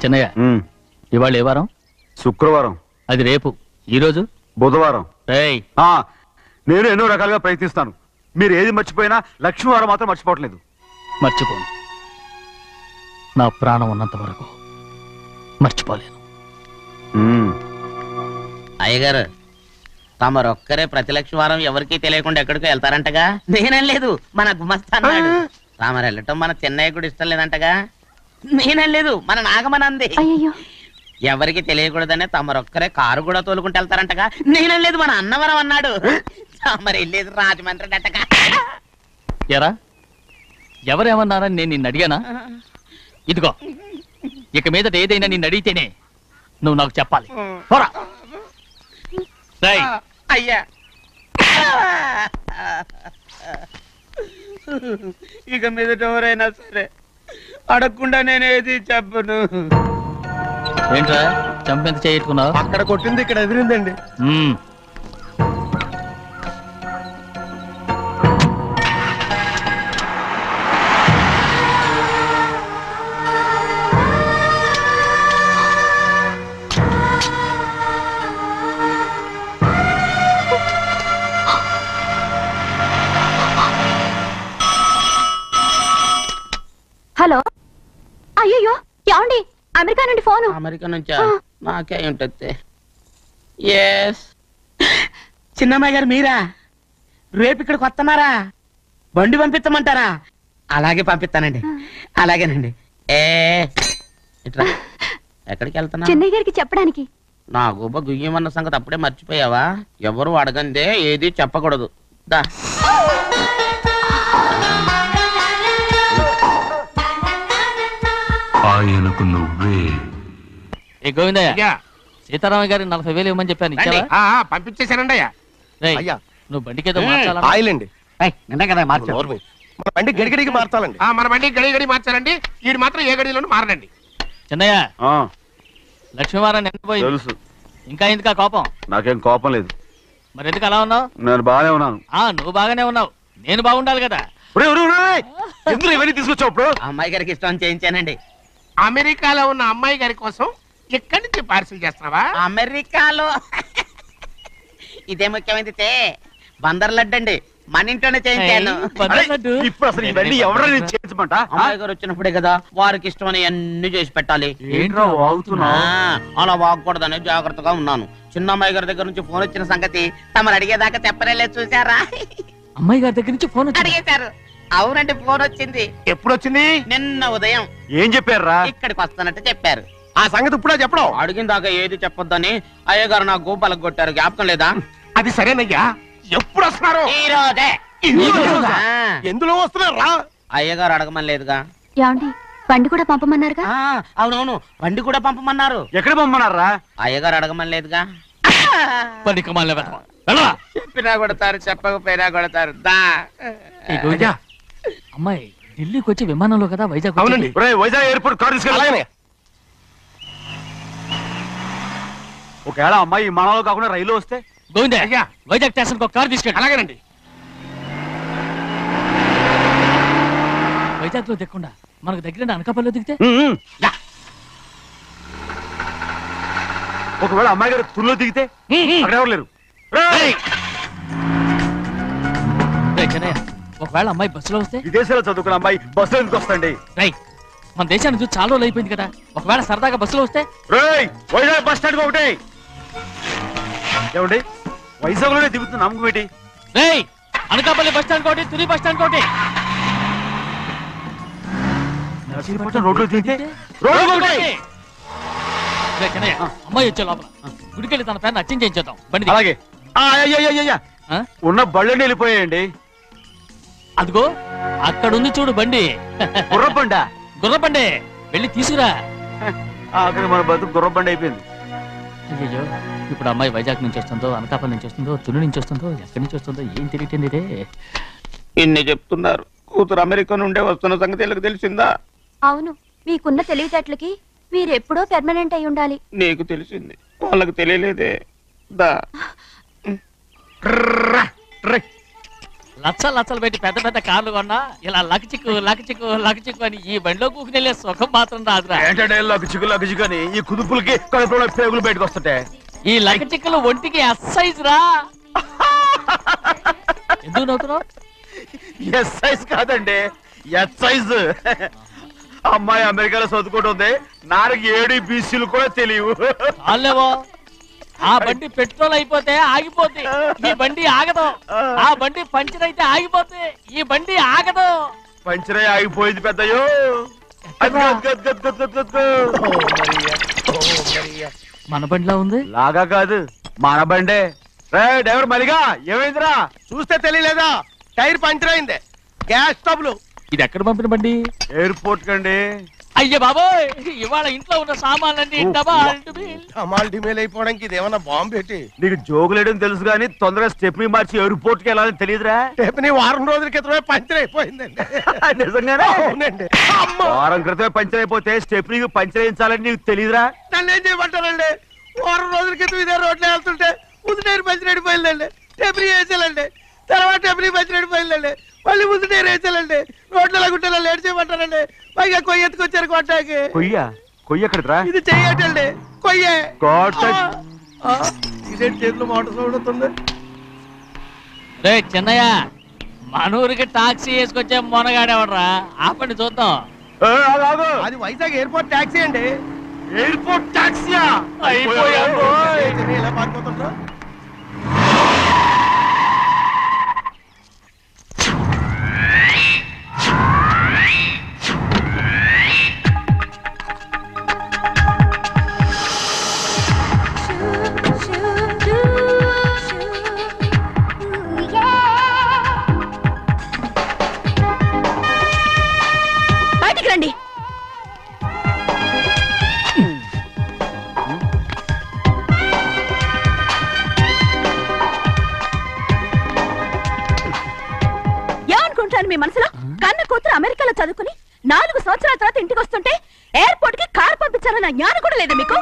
చెన్నయ్య, ఇవాళ ఏ వారం? శుక్రవారం. అది రేపు. ఈ రోజు బుధవారం. ఆ నేను ఎన్నో రకాలుగా ప్రయత్నిస్తాను. మీరు ఏది మర్చిపోయినా లక్ష్మీవారం మాత్రం మర్చిపోవట్లేదు. మర్చిపోను. నా ప్రాణం ఉన్నంత వరకు మర్చిపోలేను. అయ్యగారు, తమరొక్కరే ప్రతి లక్ష్మీవారం ఎవరికీ తెలియకుండా ఎక్కడికో వెళ్తారంటగా? నేనేం లేదు, మన గుమస్తా అన్నాడు. తామరు వెళ్ళటం మన చెన్నయ్య కూడా ఇష్టం లేదంటగా? నేనేం లేదు, మన నాగమనంది. ఎవరికి తెలియకూడదనే తమరొక్కరే కారు కూడా తోలుకుంటూ వెళ్తారంటగా? నేనేం లేదు, మన అన్నవరం అన్నాడు. తమరు వెళ్ళేది రాజమండ్రి అంటగా? ఎరా, ఎవరేమన్నారని నేను నిన్ను అడిగానా? ఇదిగో, ఇక మీదట ఏదైనా నిన్ను అడిగితేనే నువ్వు నాకు చెప్పాలి. అయ్యా, ఇక మీదట ఎవరైనా సరే అడగకుండా నేనేది చెప్పను. ఏంట్రా చంపెంత చేయించుకున్నావు? అక్కడ కొట్టింది ఇక్కడ ఎదిరిందండి. హలో, అయ్యో ఏమండి, అమెరికా నుండి ఫోను. అమెరికా నుంచా? నాకే ఉంటుంది. చిన్నమ్మాయి గారు మీరా? రేపు ఇక్కడికి వస్తున్నారా? బండి పంపిస్తామంటారా? అలాగే పంపిస్తానండి. అలాగేనండి. ఇట్లా ఎక్కడికి వెళ్తున్నా? చెన్నై గారికి చెప్పడానికి. నా గుబ్బ గుయ్యమన్న సంగతి అప్పుడే మర్చిపోయావా? ఎవరు అడగందే ఏది చెప్పకూడదు. దా, ఆయనకు నువ్వే. గోవిందయ్య, సీతారామయ్య గారికి 40,000 ఇవ్వమని చెప్పాను. ఇచ్చావా? పంపించేశానండి. అయ్యా, నువ్వు బండికేదో మార్చాలా? ఆయిల్ అండి. బండి గడిగడికి మార్చాలండి. మన బండి గడిగడి మార్చాలండి. వీడు మాత్రం ఏ గడిలోనూ మారనండి. చిన్నయ్య, లక్ష్మీవారం నిన్నపోయింది. తెలుసు. ఇంకా ఎందుకా కోపం? నాకేం కోపం లేదు. మరి ఎందుకు అలా ఉన్నావు? నేను బాగానే ఉన్నాను. నువ్వు బాగానే ఉన్నావు, నేను బాగుండాలి కదా. ఎందుకు ఇవన్నీ తీసుకొచ్చావు? అమ్మాయి గారికి ఇష్టం చేయించానండి. అమెరికాలో ఉన్న అమ్మాయి గారి కోసం ఎక్కడి నుంచి పార్సిల్ చేస్తున్నావా? అమెరికాలో ఇదే ముఖ్యమైనది. బందర్ లడ్డు అండి, మన ఇంట్లోనే చేయించాను. ఇప్పుడు అసలు ఇవన్నీ ఎవరైనా చేయించమంట? అమ్మాయి గారు వచ్చినప్పుడే కదా వారికి ఇష్టమని అన్ని చేసి పెట్టాలి. ఏంట్రా వాగుతున్నా? అలా వాగకూడదని జాగ్రత్తగా ఉన్నాను. చిన్న అమ్మాయి గారి దగ్గర నుంచి ఫోన్ వచ్చిన సంగతి తమరు అడిగేదాకా చెప్పలేదు. చూసారా? అమ్మాయి గారి దగ్గర నుంచి ఫోన్ అడిగేశారు. అవునండి, ఫోన్ వచ్చింది. ఎప్పుడు వచ్చింది? నిన్న ఉదయం. ఏం చెప్పారా? ఇక్కడికి వస్తానంటే చెప్పారు. ఆ సంగతి ఇప్పుడే చెప్పడం. అడిగిన దాకా ఏది చెప్పొద్దని అయ్యగారు నా గోపాలకు కొట్టారు. జ్ఞాపకం లేదా? అది సరేనయ్యా, ఎప్పుడు వస్తున్నారు? ఈ రోజే. ఎందులో వస్తున్నారా? అయ్యగారు అడగమని లేదుగా. ఏమండి, బండి కూడా పంపమన్నారుగా? అవునవును, బండి కూడా పంపమన్నారు. ఎక్కడ పంపమన్నారా? అయ్యగారు అడగమని లేదుగా. చెప్పినా కొడతారు, చెప్పకపోయినా కొడతారు. అమ్మాయి ఢిల్లీకి వచ్చి విమానంలో కదా వైజాగ్. అవునండి, వైజాగ్ ఎయిర్పోర్ట్ కార్ తీసుకెళ్ళి. ఒకవేళ అమ్మాయి విమానంలో కాకుండా రైలు వస్తే? గోవిందయ్య, వైజాగ్ స్టేషన్ ఒక కార్ తీసుకెళ్ళి. అలాగేనండి. వైజాగ్ లో దిక్కుండా మనకు దగ్గర అనకాపల్లిలో దిగితే? ఒకవేళ అమ్మాయి గారు తుల్లో దిగితే? అక్కడ ఎవరు లేరు. ఒకవేళ అమ్మాయి బస్సులో వస్తే? విదేశాల్లో చదువుకున్న అమ్మాయి బస్సులో ఎందుకు వస్తండి? మన దేశాన్ని చూసి చాలా రోజులు అయిపోయింది కదా. ఒకవేళ సరదాగా బస్సులో వస్తే? వైజాగ్ బస్ స్టాండ్ ఒకటి. ఏమండి, వైజాగ్ లోనే దిగుతున్న నమ్మకం ఏంటి? అనకాపల్లి బస్ స్టాండ్ కోటి, తుని బస్ స్టాండ్ కోటి. రోడ్లో దిగితే అమ్మాయి వచ్చే లోపల గుడికెళ్ళి తన పేరుని అచ్చం చేయించేద్దాం. బండి అలాగే. ఉన్న బళ్ళని వెళ్ళిపోయాయండి. అదిగో అక్కడుంది చూడు బండి. గుర్రబండా? గుర్రబండి, వెళ్ళి తీసుకురా. అక్కడ మన బతుకు గుర్రబండి అయిపోయింది. అయ్యో, ఇప్పుడు అమ్మాయి వైజాగ్ నుంచి వస్తుందో, అనకాపల్లి నుంచి వస్తుందో, తుని నుంచి వస్తుందో, ఎక్కడి నుంచి వస్తుందో ఏం తెలియటండి. ఇదే ఇన్ని చెప్తున్నారు, కూతురు అమెరికా నుండే వస్తున్న సంగతి వీళ్ళకి తెలిసిందా? అవును, మీకున్న తెలివితేటలకి మీరెప్పుడో పెర్మనెంట్ అయి ఉండాలి. నీకు తెలిసింది, వాళ్ళకి తెలియలేదే. దా లచ్చలు పెట్టి పెద్ద పెద్ద కార్లు కొన్నా ఇలా లక్ చిక్కు అని ఈ బండిలో కూకుని వెళ్ళే సుఖం మాత్రం రాదురా. ఏంటంటే లగ్గు చిక్కు అని ఈ కుదుపులకి కడుపులో పేగులు బయటకు వస్తుంటాయి. ఈ లక్ చిక్కులు ఒంటికి ఎక్సైజ్ రా. ఎందుకు నవ్వుతున్నావు? ఎస్ సైజ్ కాదండి, ఎస్ సైజ్. అమ్మాయి అమెరికాలో చదువుకుంటుంది, నాకు 7 BCలు కూడా తెలియవు. చాలేవో, ఆ బండి పెట్రోల్ అయిపోతే ఆగిపోతే ఈ బండి ఆగదు. ఆ బండి పంచర్ అయితే ఆగిపోతే ఈ బండి ఆగదు. పంచరే ఆగిపోయింది పెద్దయ్యో. మన బండిలో ఉంది. లాగా కాదు, మన బండే. డ్రైవర్ మరిగా ఏమైందిరా? చూస్తే తెలియలేదా? టైర్ పంచర్ అయింది. గ్యాస్ స్టవ్లు. ఇది ఎక్కడ పంపిన బండి? ఎయిర్పోర్ట్ కండి. అయ్య బాబోయ్, ఇవాళ ఇంట్లో ఉన్న సామాన్లన్నీ అమాల్ డిమేల్ అయిపోవడానికి ఇది ఏమన్నా బాంబు పెట్టి. నీకు జోగులేయడం తెలుసు కానీ తొందరగా స్టెప్ని మార్చి ఎయిర్పోర్ట్ కి వెళ్ళాలని తెలియదురా? స్టెప్ని వారం రోజుల క్రితమే పంచర్ అయిపోయిందండి. నిజంగానే? అవునండి. వారం క్రితమే పంచర్ అయిపోతే స్టెప్ని పంచర్ వేయించాలని నీకు తెలియదురా? నన్ను ఏం చేయమంటారండి? వారం రోజుల క్రితం ఇదే రోడ్లో వెళ్తుంటే ముందు టైర్ పంచర్ అయిపోయిందండి. స్టెప్ని వేసేయాలండి, తర్వాత స్టెప్ని పంచర్ అయిపోయిందండి, మళ్ళీ ముందు టైర్ వేసేయాలండి. రోడ్లలో గుట్టలో లేట్ చేయమంటారండి. పైగా కొయ్య ఎత్తుకొచ్చారు కొట్టాకి. కొయ్య ఎక్కడరా? ఇది చెయ్యటండి, కొయ్యే. ఇదే చేతిలో మోటార్ సౌండ్ అవుతుంది. రే చిన్నయ్య, మనూరికి టాక్సీ వేసుకొచ్చే మొనగాడేవడరా? ఆపండి చూద్దాం. అది వైజాగ్ ఎయిర్పోర్ట్ టాక్సీ అండి. ఎయిర్పోర్ట్ టాక్సీయా? ఇలా పారిపోతుంటా. బయటికి రండి. ఏమనుకుంటాను మీ మనసులో? కన్న కూతురు అమెరికాలో చదువుకుని 4 సంవత్సరాల తర్వాత ఇంటికి వస్తుంటే ఎయిర్పోర్ట్ కి కారు పంపించాలన్న జ్ఞానం కూడా లేదా మీకు?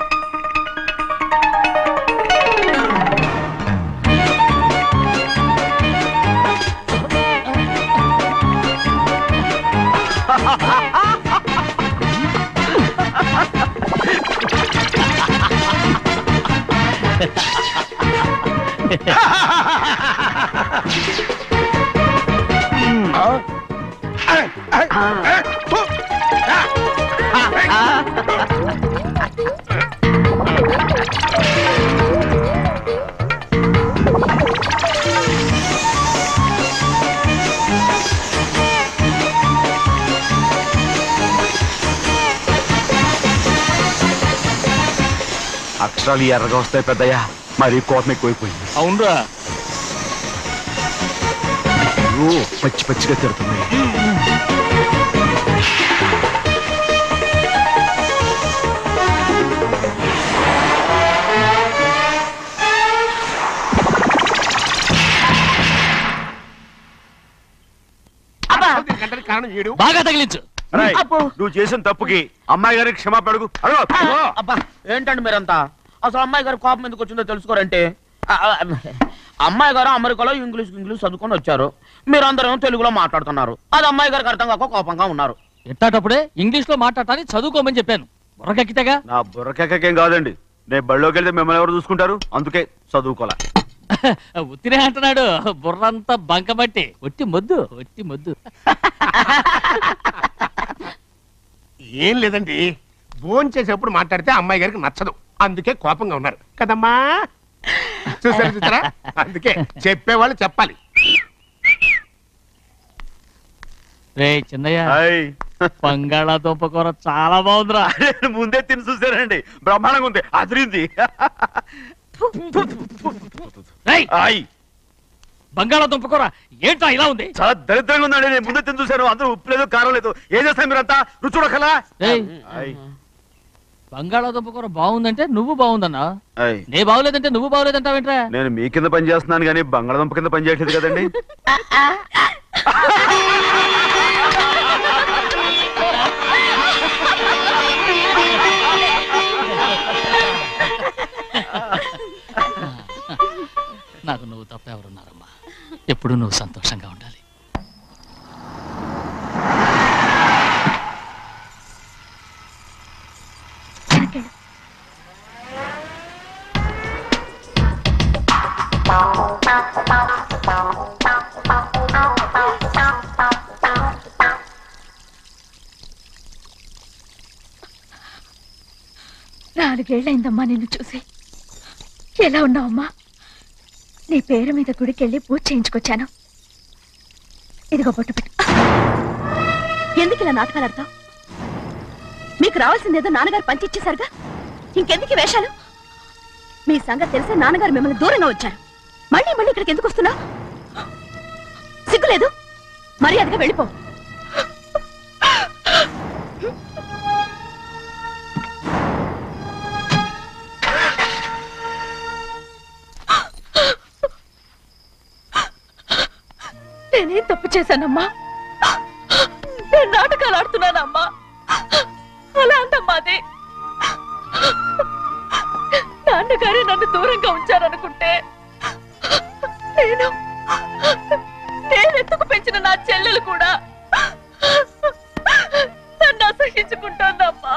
అక్షరాలు ఎర్రగా వస్తాయి పెద్దయ్యా, మరి కోపం ఎక్కువైపోయింది. అవునరా, పచ్చి పచ్చిగా తిడుతుంది. కారణం ఏడు. బాగా తగిలించు. నువ్వు చేసిన తప్పుకి అమ్మాయి గారికి క్షమాపణ అడుగు. అబ్బా ఏంటండి మీరంతా? అసలు అమ్మాయి గారు కోపం ఎందుకు వచ్చిందో తెలుసుకోరంటే, అమ్మాయి గారు అమెరికాలో ఇంగ్లీష్ చదువుకొని వచ్చారు, మీరందరూ తెలుగులో మాట్లాడుతున్నారు. అది అమ్మాయి గారికి అర్థం కాక కోపంగా ఉన్నారు. ఎట్టాటప్పుడే ఇంగ్లీష్ లో మాట్లాడటానికి చదువుకోమని చెప్పాను. బుర్రకెక్కితేగా. నా బుర్రకెక్కకేం కాదండి, నేను బళ్ళోకి వెళ్తే మిమ్మల్ని ఎవరు చూసుకుంటారు, అందుకే చదువుకోలే. ఉత్తినే అంటున్నాడు, బుర్రంతా బంకబట్టి. ఒట్టి మొద్దు. ఏం లేదండి, భోజనం చేసేప్పుడు మాట్లాడితే అమ్మాయి గారికి నచ్చదు, అందుకే కోపంగా ఉన్నారు కదమ్మా. చూసారా? అందుకే చెప్పేవాళ్ళు చెప్పాలి. రే చిన్నయ్య, బంగాళాదుంప కూర చాలా బాగుందిరా. ముందే తిని చూసానండి, బ్రహ్మాండంగా ఉంది, అదిరింది. బంగాళాదుంప కూర ఏంటో ఇలా ఉంది? చాలా దరిద్రంగా ఉందండి, నేను ముందే తిని చూశాను. అందరూ ఉప్పు లేదు, కారం లేదు. ఏం చేస్తాను మీరంతా? రుచి చూడకలా. బంగాళాదుంప కూర బాగుందంటే నువ్వు బాగుందన్నా, నే బాగులేదంటే నువ్వు బాగులేదంటావేంట్రా? నేను మీ కింద పని చేస్తున్నాను కానీ బంగాళాదుంప కింద పని చేయట్లేదు కదండి. నాకు నువ్వు తప్ప ఎవరున్నారమ్మా? ఎప్పుడు నువ్వు సంతోషంగా ఉండాలి. 4 ఏళ్లైందమ్మా నిన్ను చూసి. ఎలా ఉన్నావమ్మా? నీ పేరు మీద గుడికెళ్ళి పూజ చేయించుకొచ్చాను. ఇదిగో బొట్టు పెట్టు. ఎందుకు ఇలా నాటకాలు ఆడతావు? మీకు రావాల్సిందేదో నాన్నగారు పంచిచ్చేశారుగా, ఇంకెందుకు ఈ వేషాలు? మీ సంగతి తెలిసే నాన్నగారు మిమ్మల్ని దూరంగా వచ్చారు. మళ్ళీ మళ్ళీ ఇక్కడికి ఎందుకు వస్తున్నావు? సిగ్గులేదు? మర్యాదగా వెళ్ళిపో. నేనేం తప్పు చేశానమ్మా? నేను నాటకాలు ఆడుతున్నానమ్మా. అలా అంతమ్మాది. నాన్నగారే నన్ను దూరంగా ఉంచారనుకుంటే నేను ఎత్తుకు పెంచిన నా చెల్లెలు కూడా నన్ను అసహించుకుంటానమ్మా.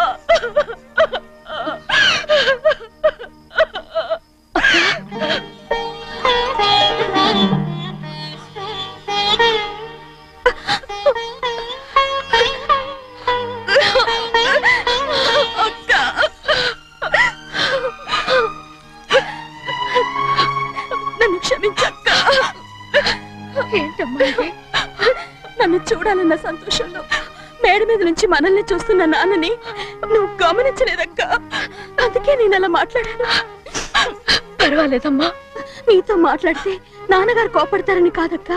నన్ను చూడాలన్న సంతోషంలో మేడ మీద నుంచి మనల్ని చూస్తున్న నాన్నని నువ్వు గమనించలేదక్క. అందుకే నేను అలా మాట్లాడాను. పర్వాలేదమ్మా, నీతో మాట్లాడితే నాన్నగారు కోపడతారని కాదక్క.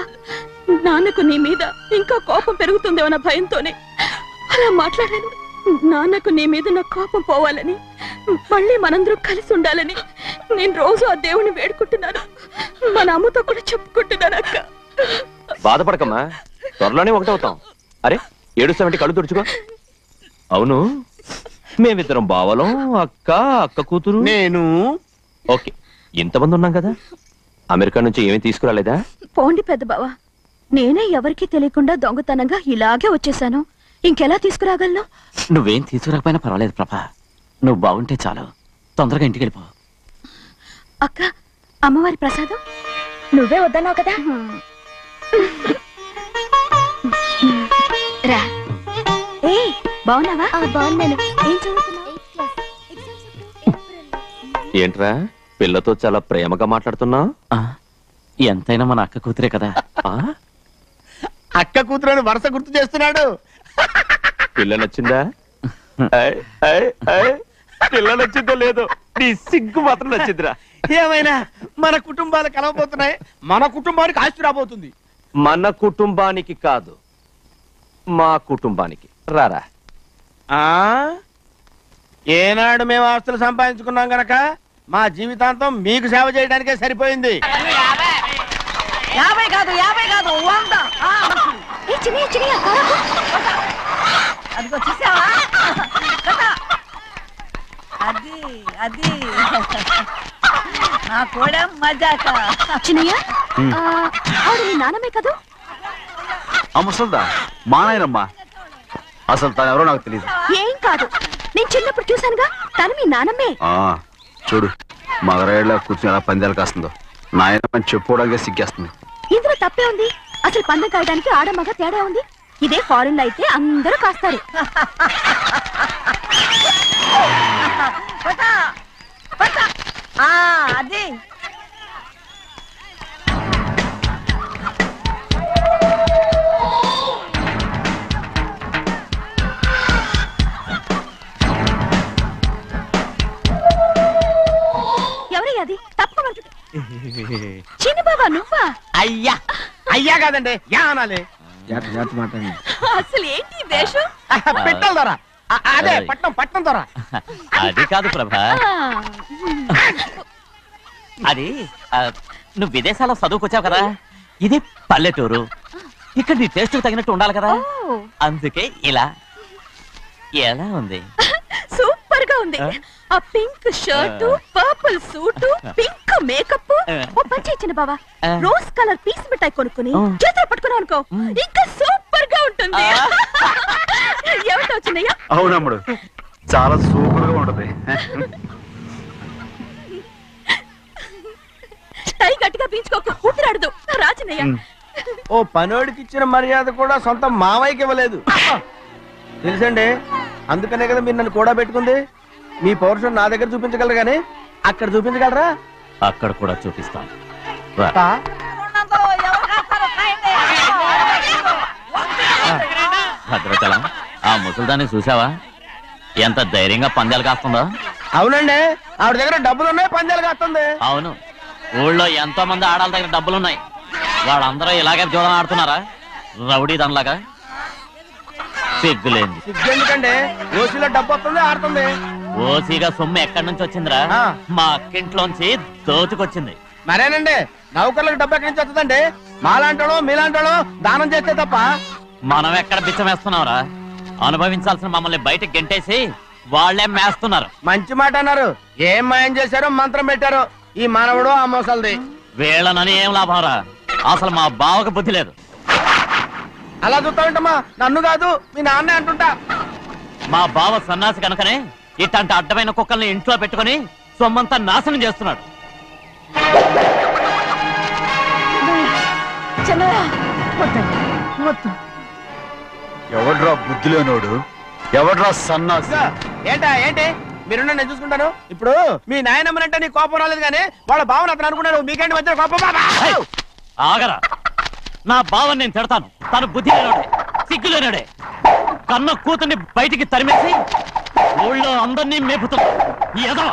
నాన్నకు నీ మీద ఇంకా కోపం పెరుగుతుందేమో నా భయంతోనే అలా మాట్లాడాను. నాన్నకు నీ మీద నా కోపం పోవాలని, మళ్ళీ మనందరూ కలిసి ఉండాలని నేను రోజు ఆ దేవుని వేడుకుంటున్నాను. మన అమ్మతో కూడా చెప్పుకుంటున్నాను అక్క. బాధపడకమ్మా, త్వరలోనే ఒకటవుతాం. అరే ఏడుస్తామంటే కళ్ళు తుడుచుకో. అవును, మేమిద్దరం బావలం, అక్క కూతురు, నేను. ఓకే, ఇంతమంది ఉన్నాం కదా. అమెరికా నుంచి ఏమీ తీసుకురాలేదా? పోండి పెద్ద బావ, నేనే ఎవరికీ తెలియకుండా దొంగతనంగా ఇలాగే వచ్చేసాను. ఇంకెలా తీసుకురాగలను? నువ్వేం తీసుకురాకపోయినా పర్వాలేదు ప్రభా. నువ్వు బాగుంటే చాలు. తొందరగా ఇంటికి వెళ్ళిపో. అక్క, అమ్మవారి ప్రసాదం నువ్వే వద్దన్నావు కదా. రా. ఏ బాగున్నావా? బాగున్నాను. ఏం చదువుతున్నావు? ఏంట్రా పిల్లతో చాలా ప్రేమగా మాట్లాడుతున్నావు? ఎంతైనా మన అక్క కూతురే కదా. అక్క కూతురని వరుస గుర్తు చేస్తున్నాడు. పిల్ల నచ్చిందా? పిల్ల నచ్చిందో లేదో, నీ సిగ్గు మాత్రం నచ్చిందిరా. ఏమైనా మన కుటుంబాలు కలవబోతున్నాయి. మన కుటుంబానికి ఆస్తి రాబోతుంది. మన కుటుంబానికి కాదు, మా కుటుంబానికి. రారా. ఏనాడు మేము ఆస్తులు సంపాదించుకున్నాం గనక మా జీవితాంతం మీకు సేవ చేయడానికే సరిపోయింది. 50 కాదు 100. అదిగో చూసావా? అది నా కూడా మజాక. చిన్నయ్య, ఆవిడ మీ నాన్నమే కదా? ముసల్దా మా నాయనమ్మా. అసలు తను ఎవరో నాకు తెలియదు. ఏం కాదు, నేను చిన్నప్పుడు చూశానుగా. తను మీ నాన్నమే. చూడు, మగరాయిలా కూర్చుని ఎలా పందాలు కాస్తుందో. నాయనమ్మని చెప్పుకోవడానికి సిగ్గేస్తుంది. ఇందులో తప్పే ఉంది? అసలు పందెం కాయడానికి ఆడమగ తేడా ఉంది. ఇదే ఫారెన్ లో అయితే అందరూ కాస్తారు. అది ఎవరయ్యా? అది తప్పమంటు. చిన్న బాబా నువ్వా? అయ్యా అయ్యా కాదండి, యా అనాలి. అసలు ఏంటి వేషం? పెట్టాల ద్వారా. అదే పట్నం ద్వారా. అది కాదు ప్రభా. అది నువ్వు విదేశాల్లో చదువుకొచ్చావు కదా. ఇది పల్లెటూరు. ఇక్కడ నీ టేస్ట్ తగినట్టు ఉండాలి కదా. అందుకే ఇలా. ఎలా ఉంది? సూపర్ గా ఉంది. ఆ pink shirt, purple suit, pink makeup. ఓ పని ఇచ్చిన బావా, రోజ్ కలర్ పీస్ మిఠాయి కొనుక్కుని చేతులు పట్టుకున్నావు అనుకో, ఇంకా సూపర్ గా ఉంటుంది. ఏమిటో చిన్నయ్య? అవునమ్ముడు, చాలా సూపర్ గా ఉంటది. టై గట్టిగా పీంచుకోకు, ఊపిరాడదు. రాజనయ్య, ఓ పనోడికి ఇచ్చిన మర్యాద కూడా సొంత మావయ్యకి ఇవ్వలేదు తెలుసండి. అందుకనే కదా మీరు నన్ను కూడా పెట్టుకుంది. మీ పౌరుషం నా దగ్గర చూపించగలరు కానీ అక్కడ చూపించగలరా? అక్కడ కూడా చూపిస్తాను రా. ఆ? భద్రాచలం ఆ ముసలిదాన్ని చూసావా ఎంత ధైర్యంగా పందాలు కాస్తుందో. అవునండి, ఆవిడ దగ్గర డబ్బులు ఉన్నాయి, పందాలు కాస్తుంది. అవును, ఊళ్ళో ఎంతో మంది ఆడాల దగ్గర డబ్బులున్నాయి. వాళ్ళందరూ ఇలాగే జోదం ఆడుతున్నారా రౌడీ దానిలాగా? సిగ్గులేంది. ఎందుకండి ఓసీలో డబ్బు వస్తుంది, ఆడుతుంది. ఓసీగా సొమ్ము ఎక్కడి నుంచి వచ్చిందిరా? ఆ. మా అక్కింట్లోంచి దోచుకొచ్చింది. మరేనండి, నౌకర్లకు డబ్బు ఎక్కడి నుంచి వస్తుందండి? మాలాంటాడు మీలాంటాడు దానం చేస్తే తప్ప. మనం ఎక్కడ బిచ్చం వేస్తున్నావురా? అనుభవించాల్సిన మమ్మల్ని బయటకు గెంటేసి వాళ్లే మేస్తున్నారు. మంచి మాట అన్నారు. ఏం మాయం చేశారో మంత్రం పెట్టారు ఈ మానవుడు ఆ మోసల్ది. వీళ్ళనని ఏం లాభంరా? అసలు మా బావకు బుద్ధి లేదు. అలా చూస్తా ఉంటామా? నన్ను కాదు మీ నాన్నే అంటుంటా. మా బావ సన్నాసి కనుకనే ఇట్లాంటి అడ్డమైన కుక్కల్ని ఇంట్లో పెట్టుకుని సొమ్మంతా నాశనం చేస్తున్నాడు. ఎవడ్రా బుద్ధిలేనోడు? ఎవడ్రా సన్నాసి? ఏంటా ఏంటి? మీరు నేను చూసుకుంటాను. ఇప్పుడు మీ నాయనమ్మనంటే నీ కోపం రాలేదు కానీ వాళ్ళ భావన అతను అనుకున్నాడు. మీకేంటి మధ్య కోపం? హే! ఆగరా, నా బావని నేను తిడతాను. తను బుద్ధి లేనాడే, సిగ్గు లేనాడే. కన్న కూతుర్ని బయటికి తరిమేసి ఊళ్ళో అందరినీ మేపుతున్నా. ఏదో